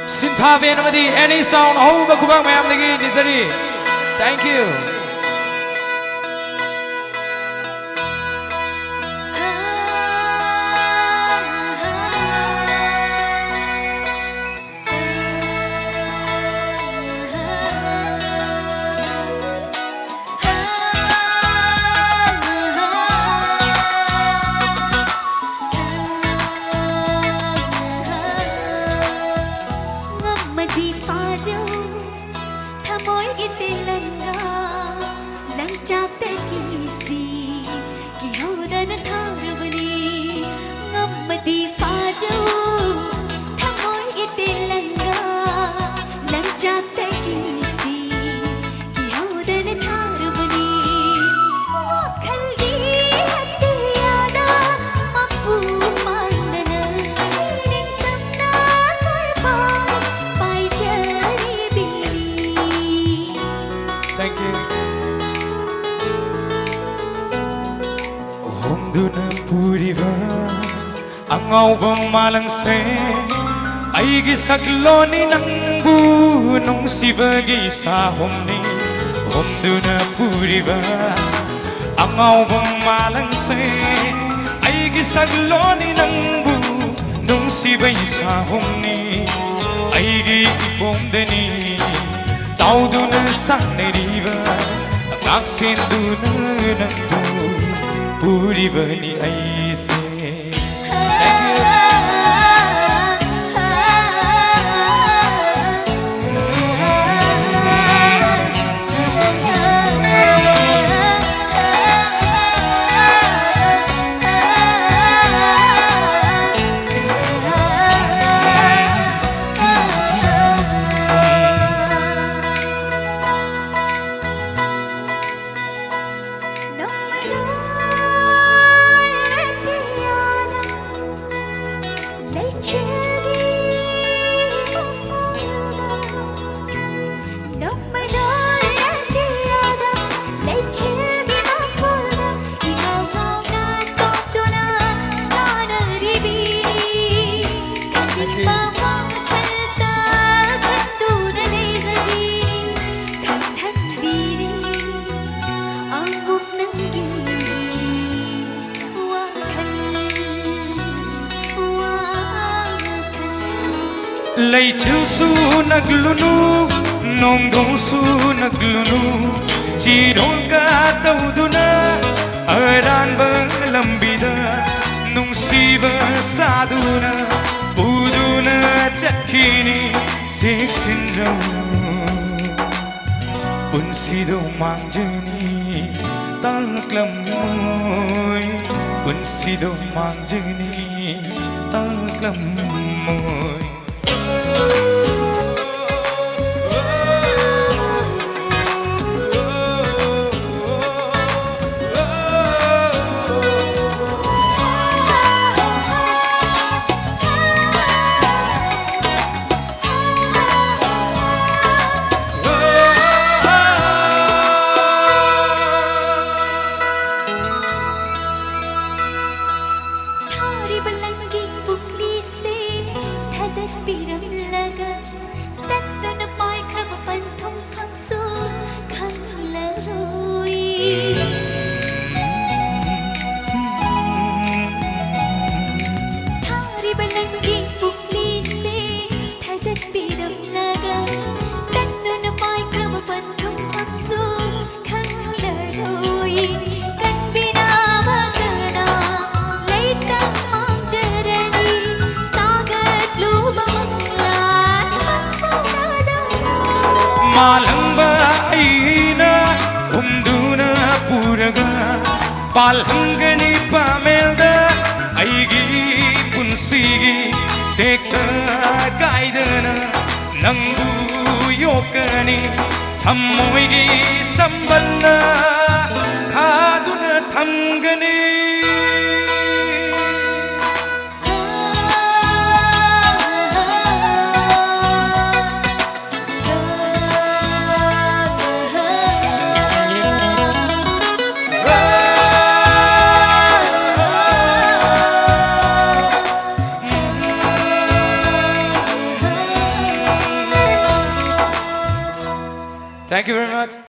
Xin tha viên mà đi any sound hầu và kubang mẹ em đi đi. Thank you. Ngau bang malang se ai gi sakloni nang bu nung sibagi sa homni homduna puriba ngau bang malang se ai gi sakloni nang bu nung sibagi sa homni ai gi bomdani tauduna saneriba aksenduna nang bu puriba ni ai se. Lay chiu su naglunu nong dong su naglunu chi don ka tau duna aran ba lambida nung si ba saduna uduna chakini sik sinjo pun si do mang jeni taklam moy pun si do mang jeni taklam moy. Malamba ina umduna puraga palhangani pamelda aigi punsigi teka kaidana nangu yokani thammoigi sambalna khaduna thamgani. Thank you very much.